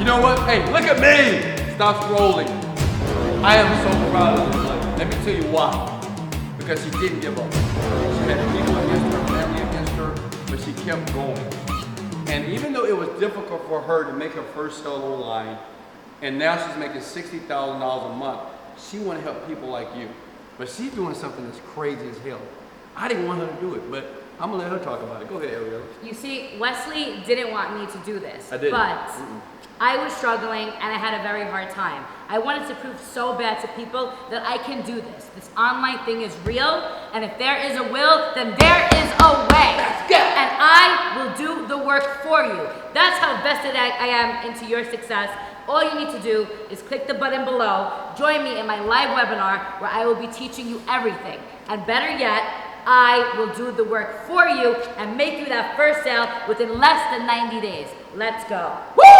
know what? Hey, look at me. Stop scrolling. I am so proud of this lady. Let me tell you why. Because she didn't give up. She had people against her, family against her, but she kept going. And even though it was difficult for her to make her first sale online, and now she's making $60,000 a month, she want to help people like you. But she's doing something that's crazy as hell. I didn't want her to do it, but I'm gonna let her talk about it. Go ahead, Ariel. You see, Wesley didn't want me to do this. I didn't. But I was struggling and I had a very hard time. I wanted to prove so bad to people that I can do this. This online thing is real, and if there is a will, then there is a way. Let's go. And I will do the work for you. That's how vested I am into your success. All you need to do is click the button below, join me in my live webinar where I will be teaching you everything. And better yet, I will do the work for you and make you that first sale within less than 90 days. Let's go. Woo!